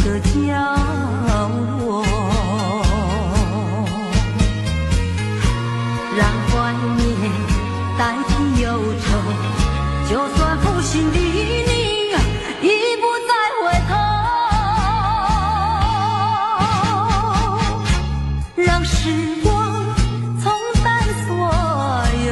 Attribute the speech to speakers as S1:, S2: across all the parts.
S1: 个角落，让怀念代替忧愁，就算负心的你已不再回头，让时光冲淡所有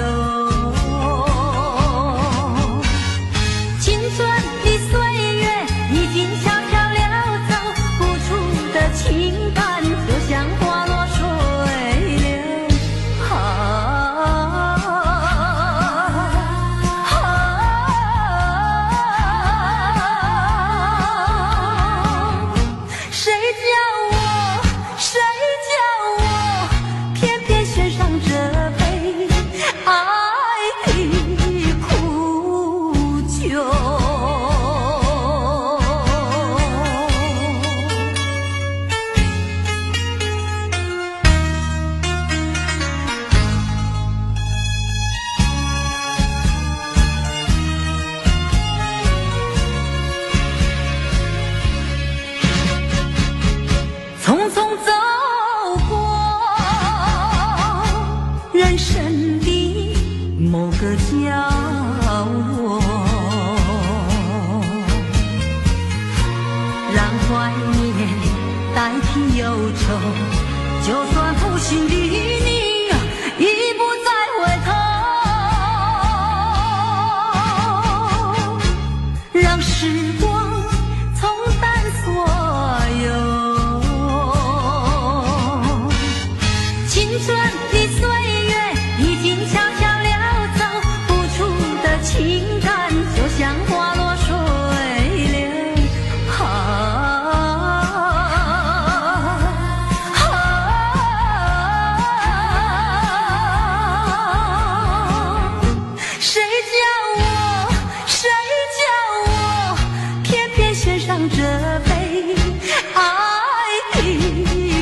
S1: 青春的岁月，已经悄悄溜走，付出的情感就像花落水流。谁叫我偏偏选上这杯爱的苦酒。匆匆走过人生的某个角落，让怀念代替忧愁，就算负心的你已不再回头，让时光冲淡所有青春的岁月，已经悄悄溜走，付出的情感就像花落水流。谁叫我偏偏选上这杯爱的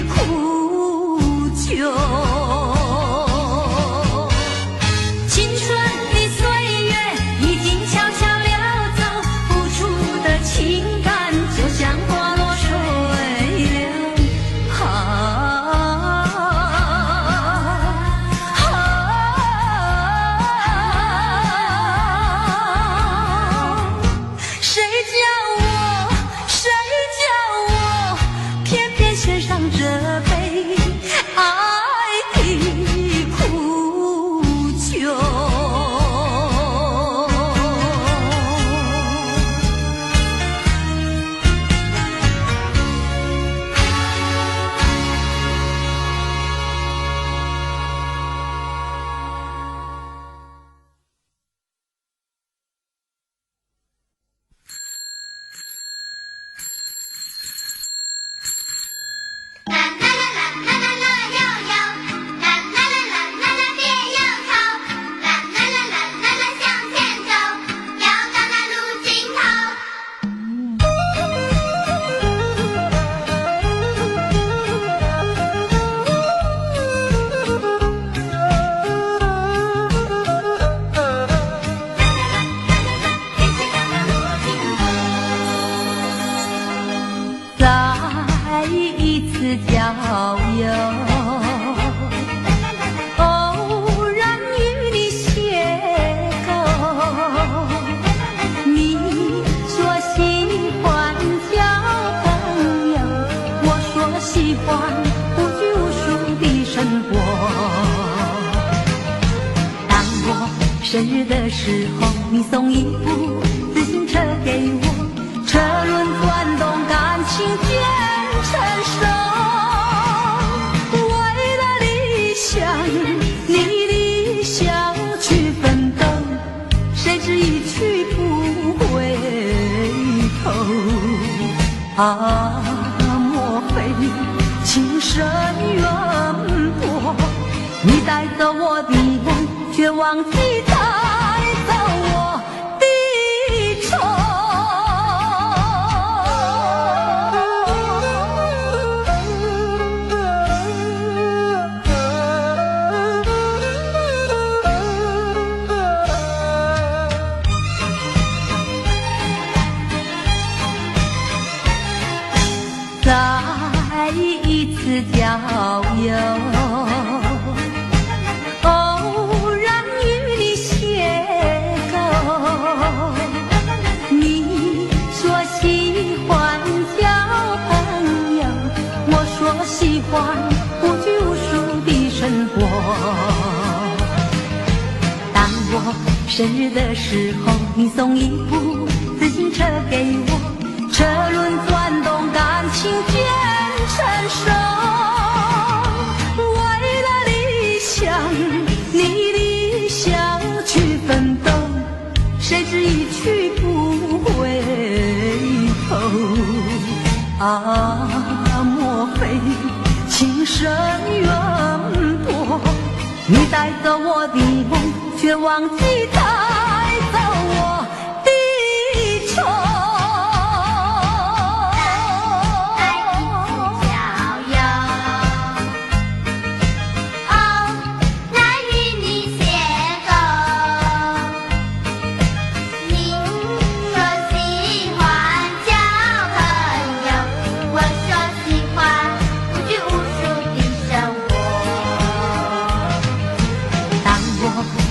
S1: 苦酒。青春的岁月已经悄悄溜走，付出的情感就像花落水流。谁叫我偏偏选上这杯爱的苦酒。
S2: 啦啦啦啦啦啦啦悠悠，啦啦啦啦啦啦别忧愁，啦啦啦啦啦啦向前走，要到那路尽头。
S1: 再一次郊游，偶然与你邂逅，你说喜欢交朋友，我说喜欢无拘无束的生活。当我生日的时候，你送一部自行车给我，车轮转动，感情渐成熟。为了理想，你理想去奋斗，谁知一去不回头。莫非情深缘薄？你带走我的梦，却忘记带走我的愁。一次郊游，偶然与你邂逅。你说喜欢交朋友，我说喜欢无拘无束的生活。当我生日的时候，你送一部自行车给我，车轮转动，感情渐成熟。为了理想，你理想去奋斗，谁知一去不回头。啊，莫非情深缘薄？你带走我的梦，却忘记带走我的愁。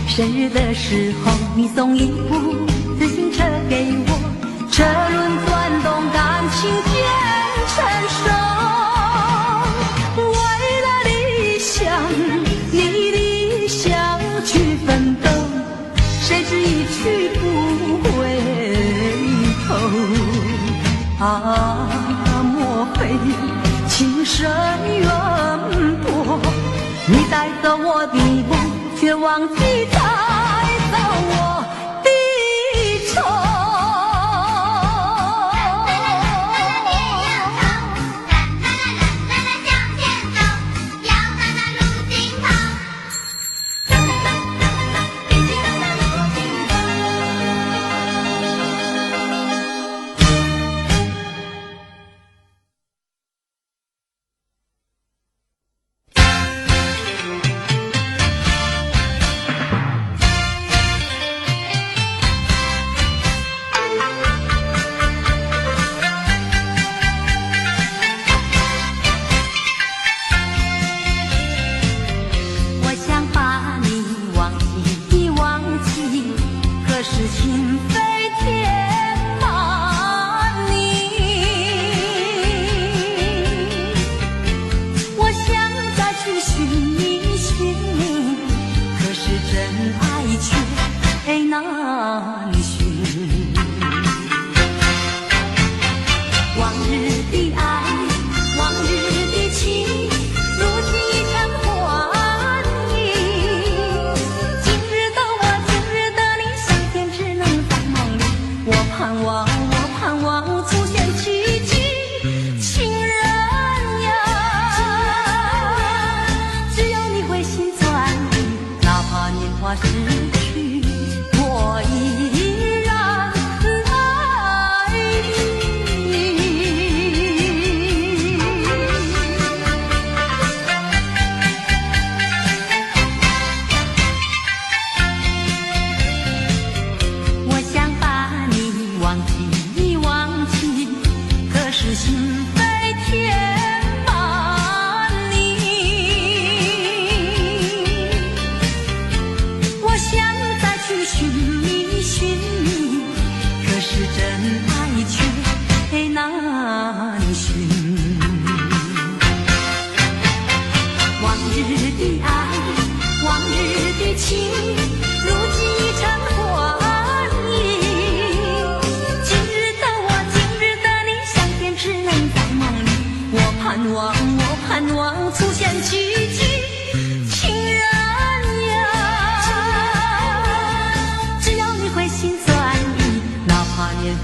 S1: 生日的时候，你送一部自行车给我，车轮转动，感情渐成熟。为了理想，你理想去奋斗，谁知一去不回头。啊，莫非情深缘薄？你带走我的梦，却忘记带走我的愁。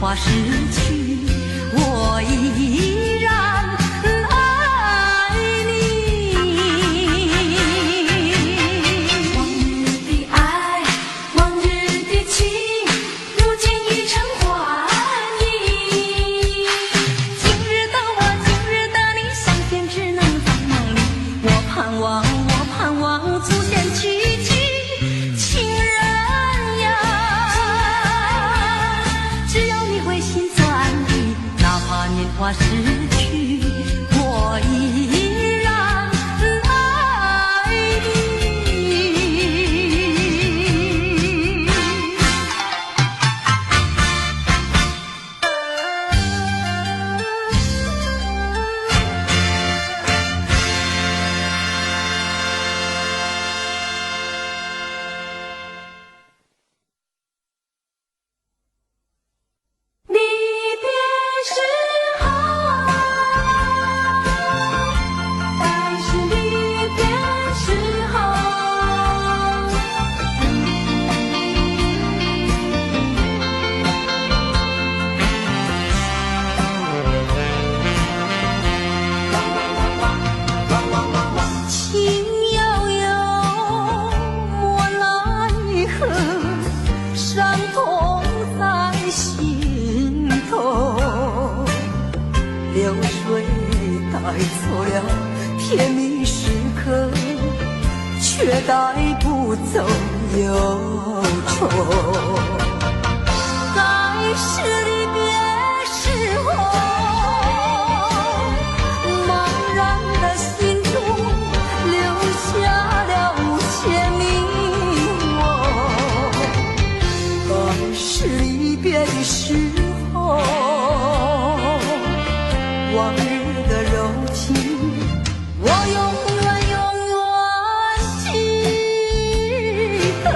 S1: 花逝去，我依然爱你。往日的爱，往日的情，如今已成幻影。今日的我，今日的你，相见只能在梦里。我盼望，我盼望出现奇迹。花逝去，我已水带走了甜蜜时刻，却带不走忧愁。该是离别时候，茫然的心中留下了无限迷惘。该是离别的时候，往日的柔情，我永远记得。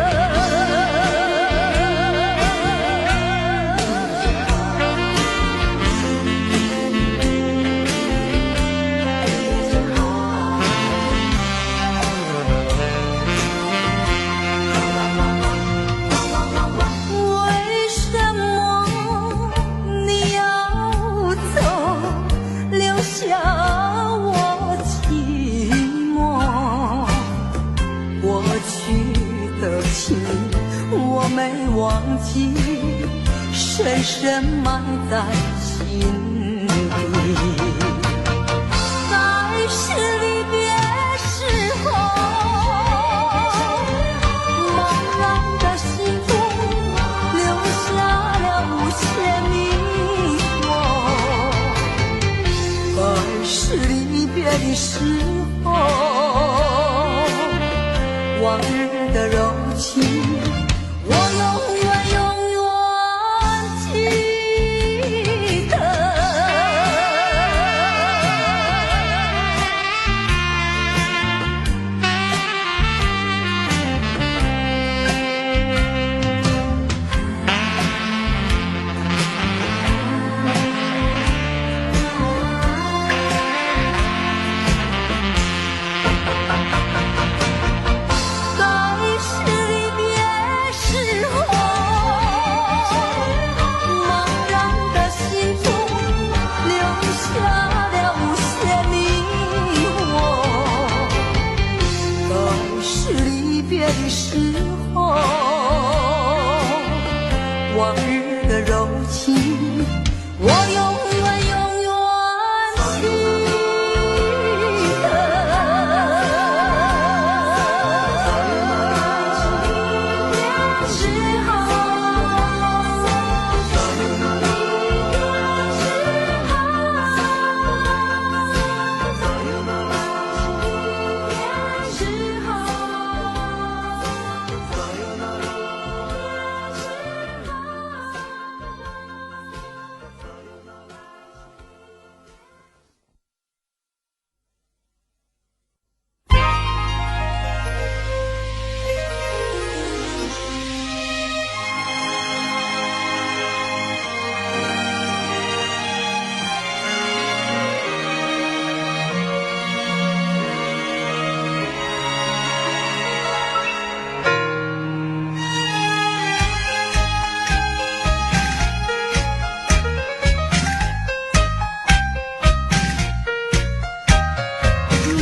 S1: 为什么你要走，留下我寂寞？过去的情我没忘记，深深埋在心底。该是离别时候，茫然的心中留下了无限迷惘。该是离别的时候，往日的柔情，我永远记得。该是离别时候，茫然的心中留下了无限迷惘。该是离别的时候，往日的柔情，我永远记得。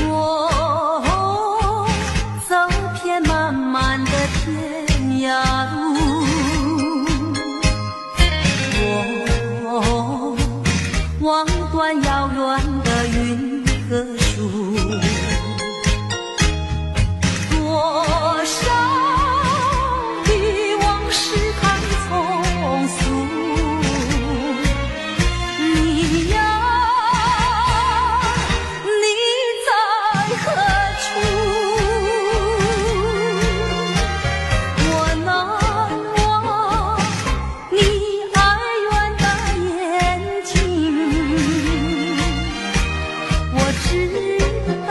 S1: 我走遍漫漫的天涯路，我望断遥远的云和树，多少的往事太匆促，你呀，你在何处？我难忘你哀怨的眼睛，我知道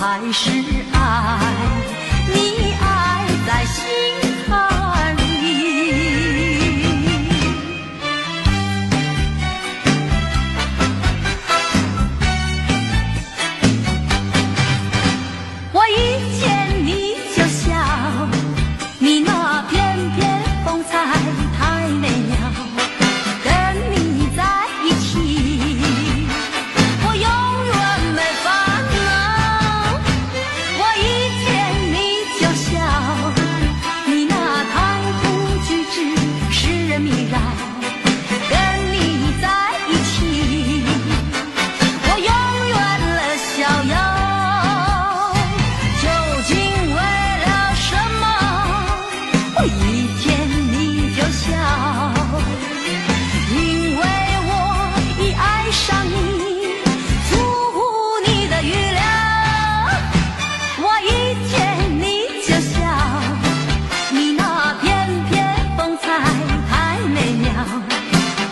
S1: 还是爱你，爱在心坎里。我一见你就笑，你那翩翩风采太美妙，跟你在一起我永远没烦恼。我一见你就笑，你那谈吐举止使人迷绕，跟你在一起我永远乐逍遥。我一见你就笑，因为我已爱上你，出乎你的预料。我一见你就笑，你那翩翩风采太美妙，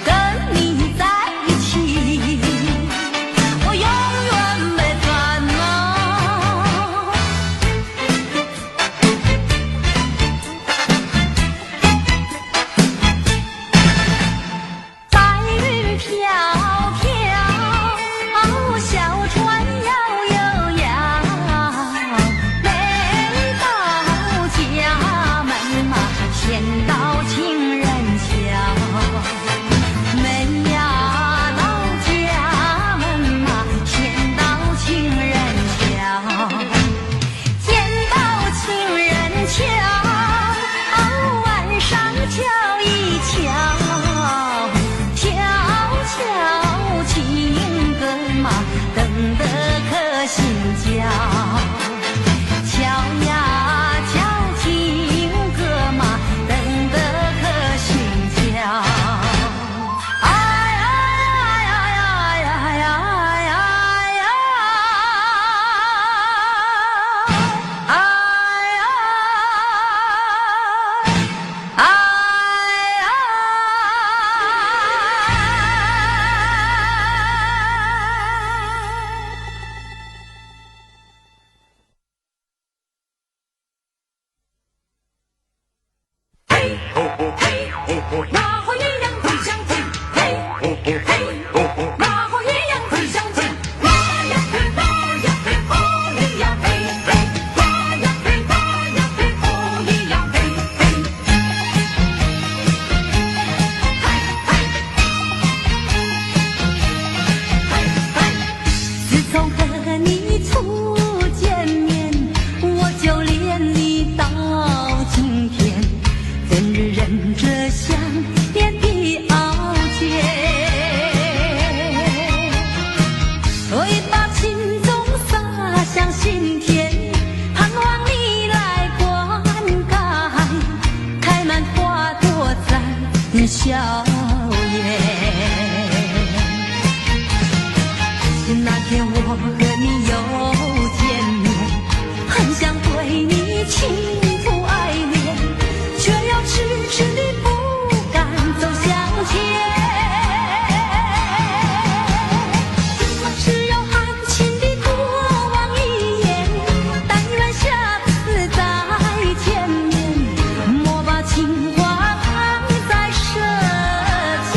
S1: 跟你在一起我永远没烦恼。
S2: 笑颜。那天我和你又见面，很想对你倾吐爱恋，却又迟迟地不敢走向前。只有含情地过往一眼，但愿下次再见面，莫把情话藏在舌尖。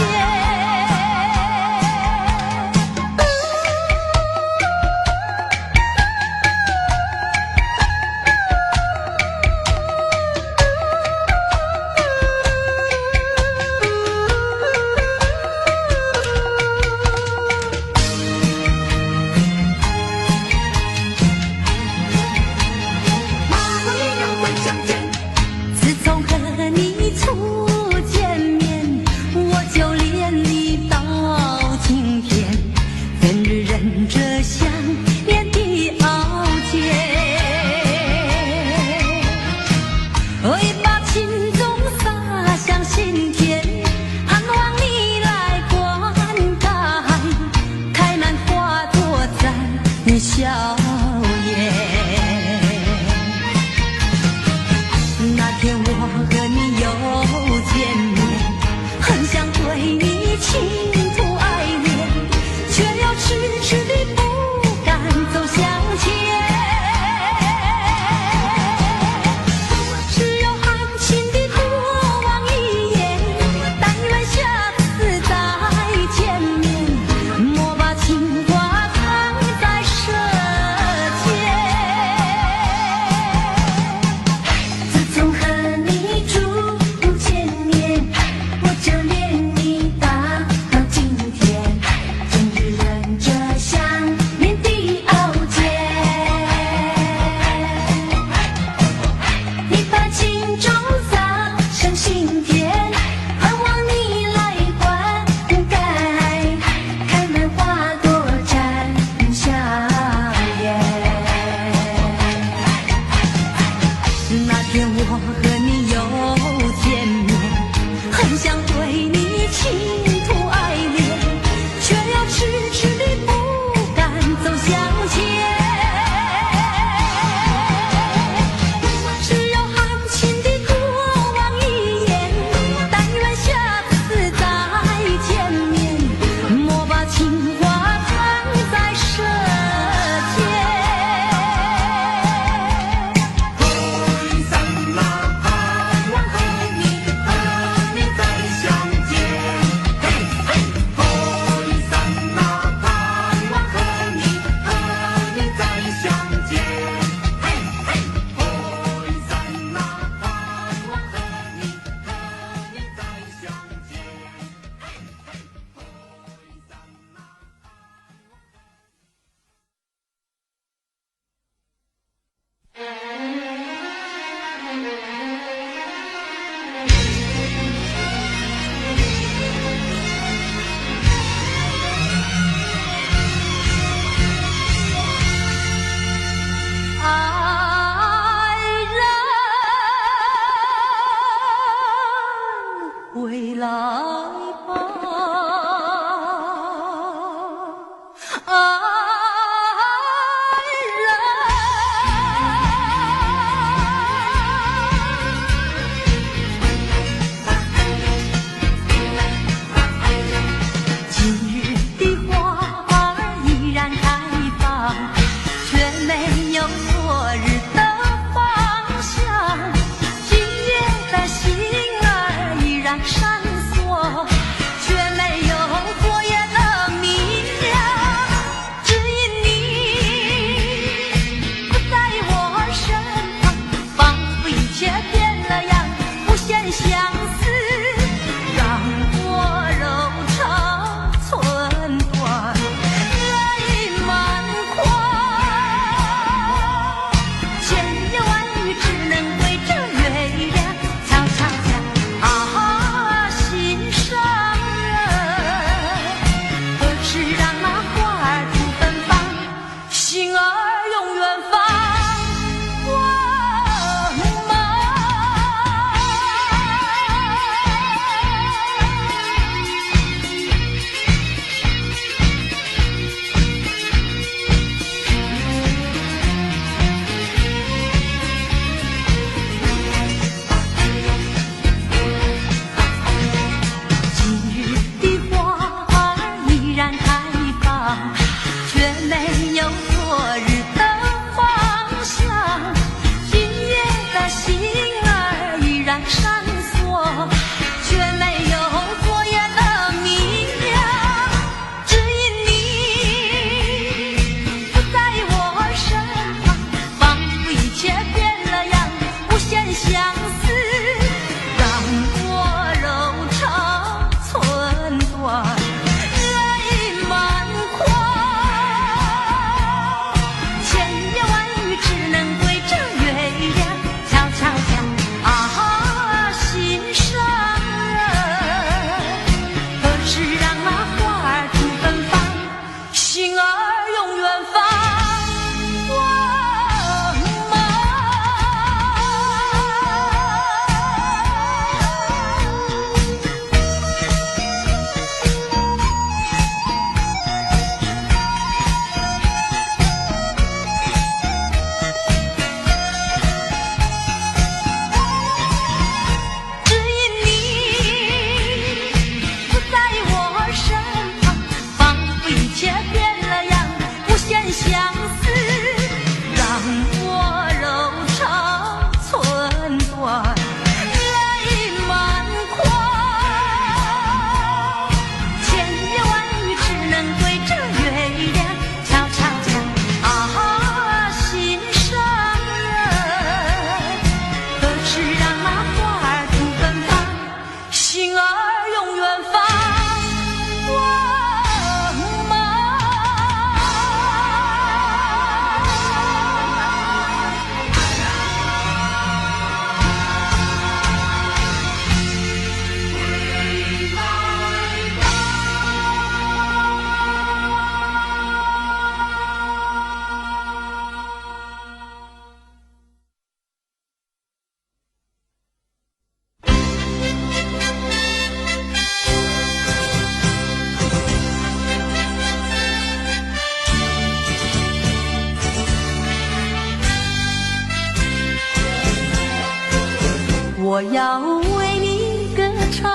S1: 我要为你歌唱，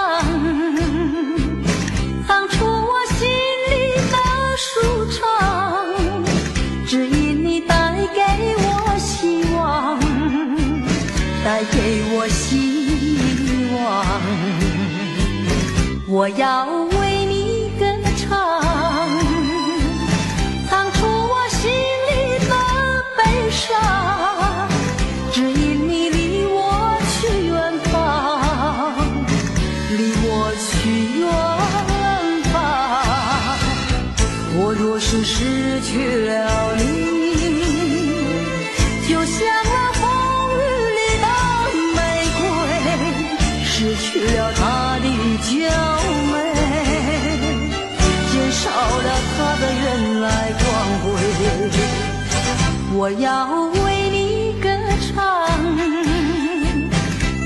S1: 唱出我心里的舒畅，只因你带给我希望，带给我希望。我要为你歌唱，唱出我心里的悲伤，只因你离我去远方，离我去远方。我若是失去了你，就像那风雨里的玫瑰，失去了它的娇美，减少了它的原来光辉。我要为你歌唱，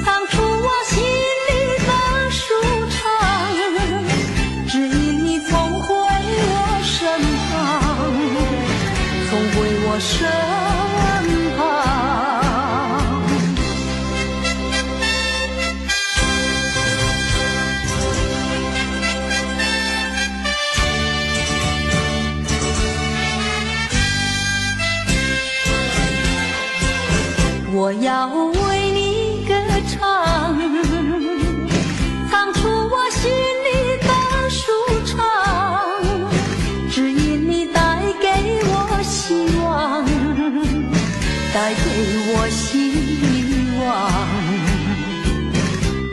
S1: 唱出我心里的舒畅，只因你总回我身旁，总回我身旁。我要为你歌唱，唱出我心里的舒畅，只因你带给我希望，带给我希望。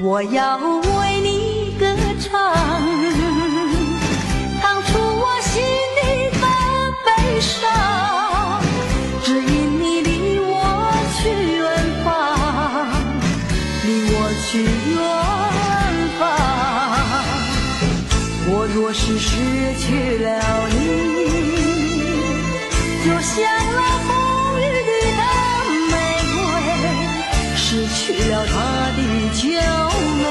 S1: 我要为你歌唱，唱出我心里的悲伤，只因你离我去远方，离我去远方。我若是失去了你，就像那风雨里的玫瑰，失去了它的娇美，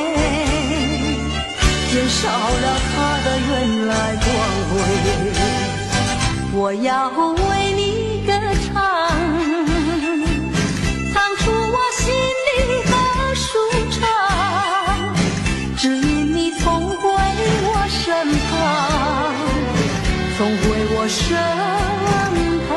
S1: 减少了它的原来光辉。我要为你歌唱，唱出我心里的舒畅，只因你总回我身旁，总回我身旁。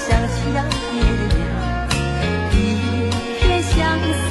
S1: 想起了爹娘，一片相思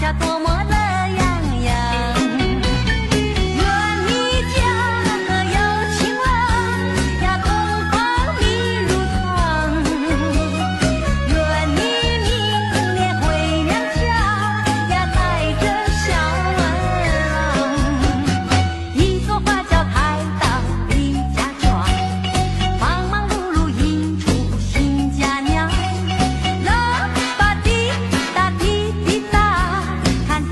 S1: 家多么乐洋洋。愿你家可有情郎呀，东方明如窗。愿你明年回娘家呀，带着小儿郎。一座花轿抬到李家庄，忙忙碌碌迎出新家娘。啦吧滴答滴滴答，看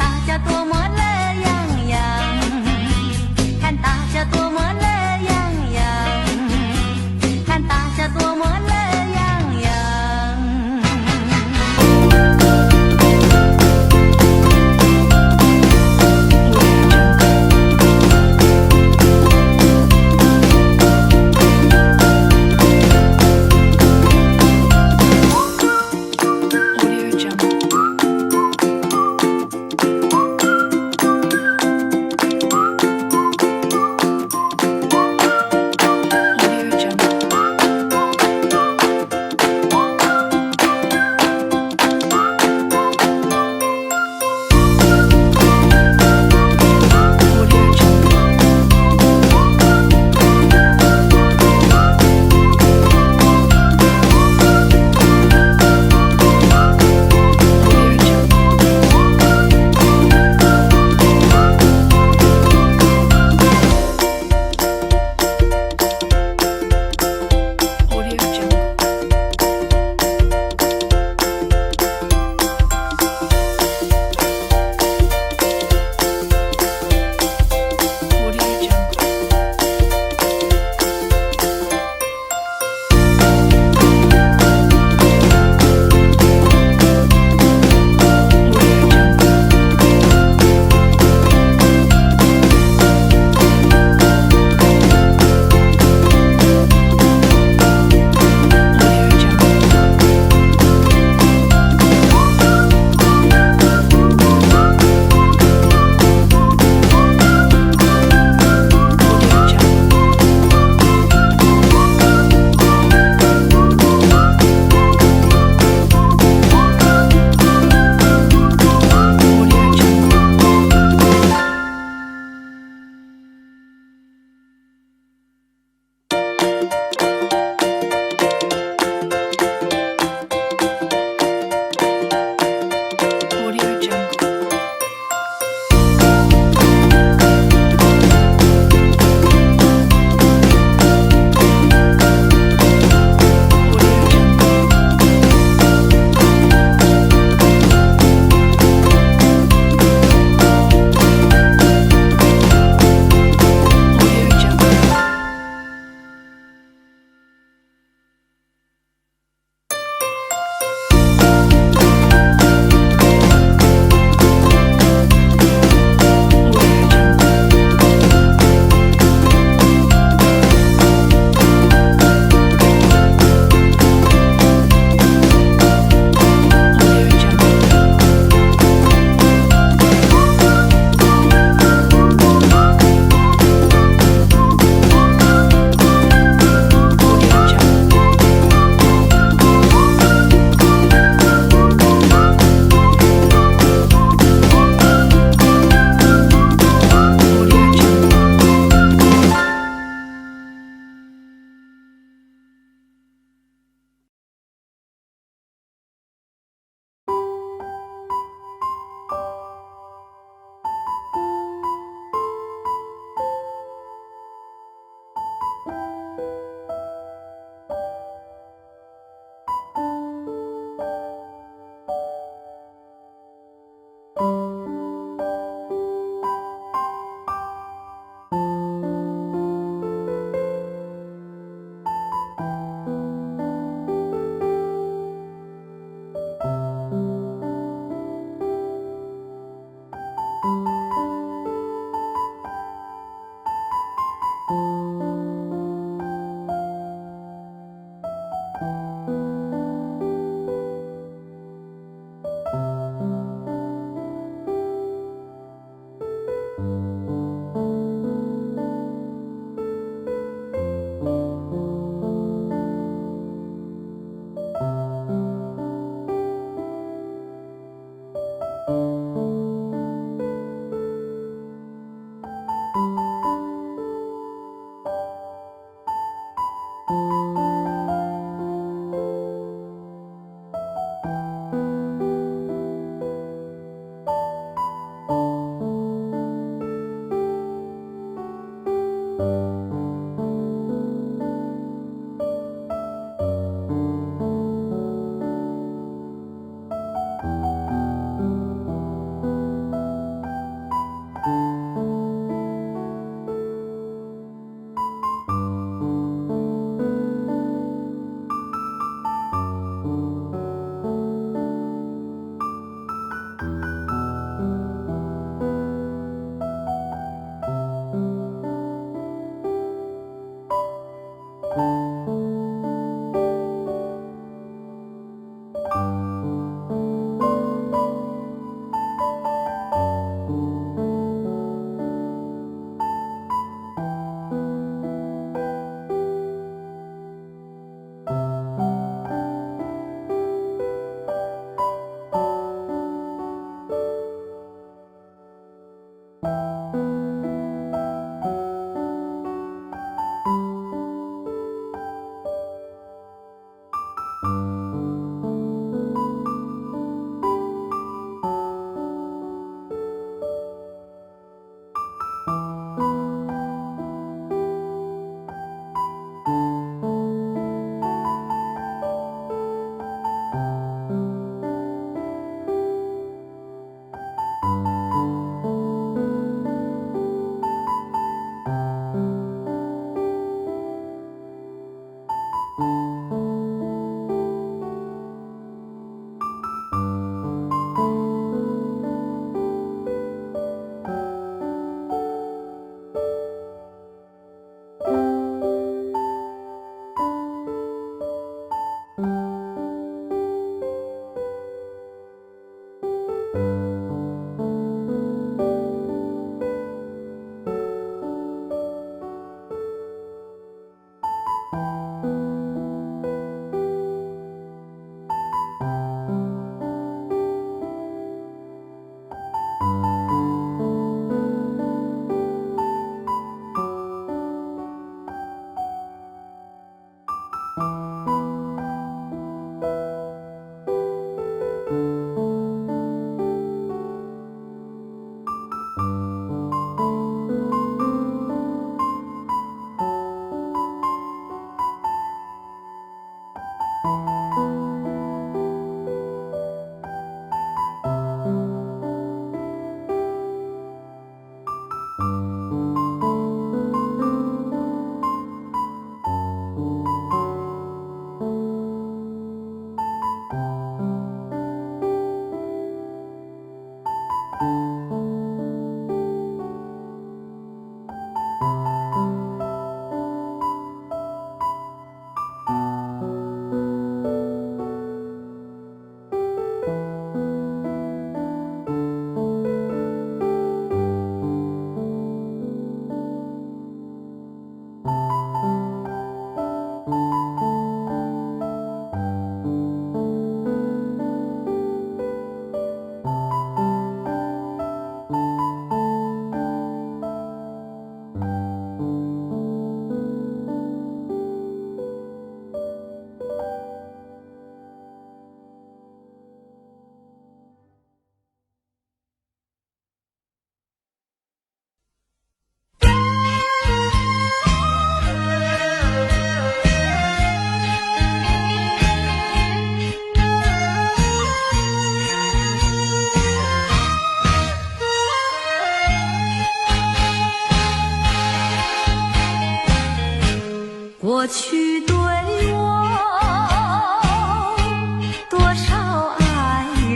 S1: 多少爱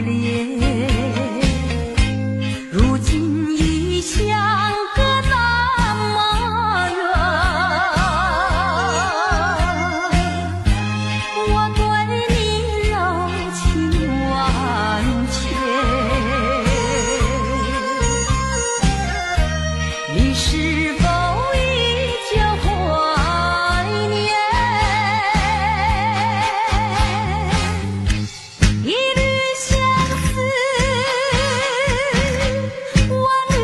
S1: 恋，如今已相隔那么远。我对你柔情万千，你是否依旧怀念？一缕相思，万缕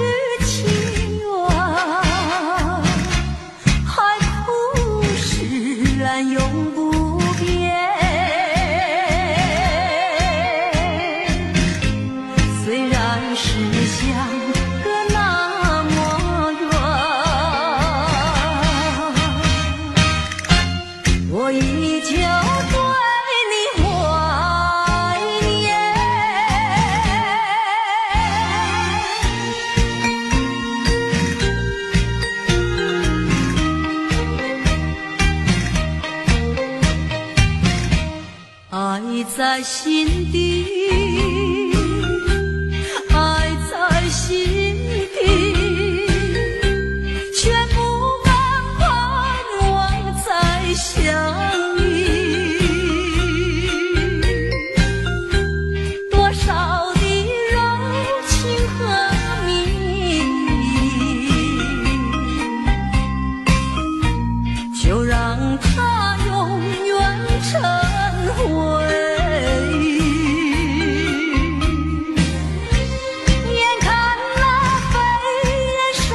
S1: 情缘，海枯石烂永不变。虽然是相隔那么远，我依旧对你怀念。爱在心底，爱在心底，却不敢盼望再相遇。多少的柔情和蜜意，就让它永远成回忆。眼看那飞燕双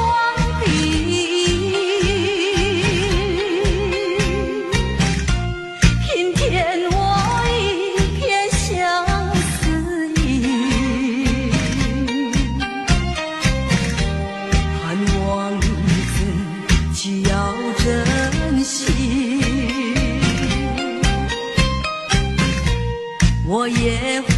S1: 璧，平添我一片相思意。盼望你自己要珍惜，我也会。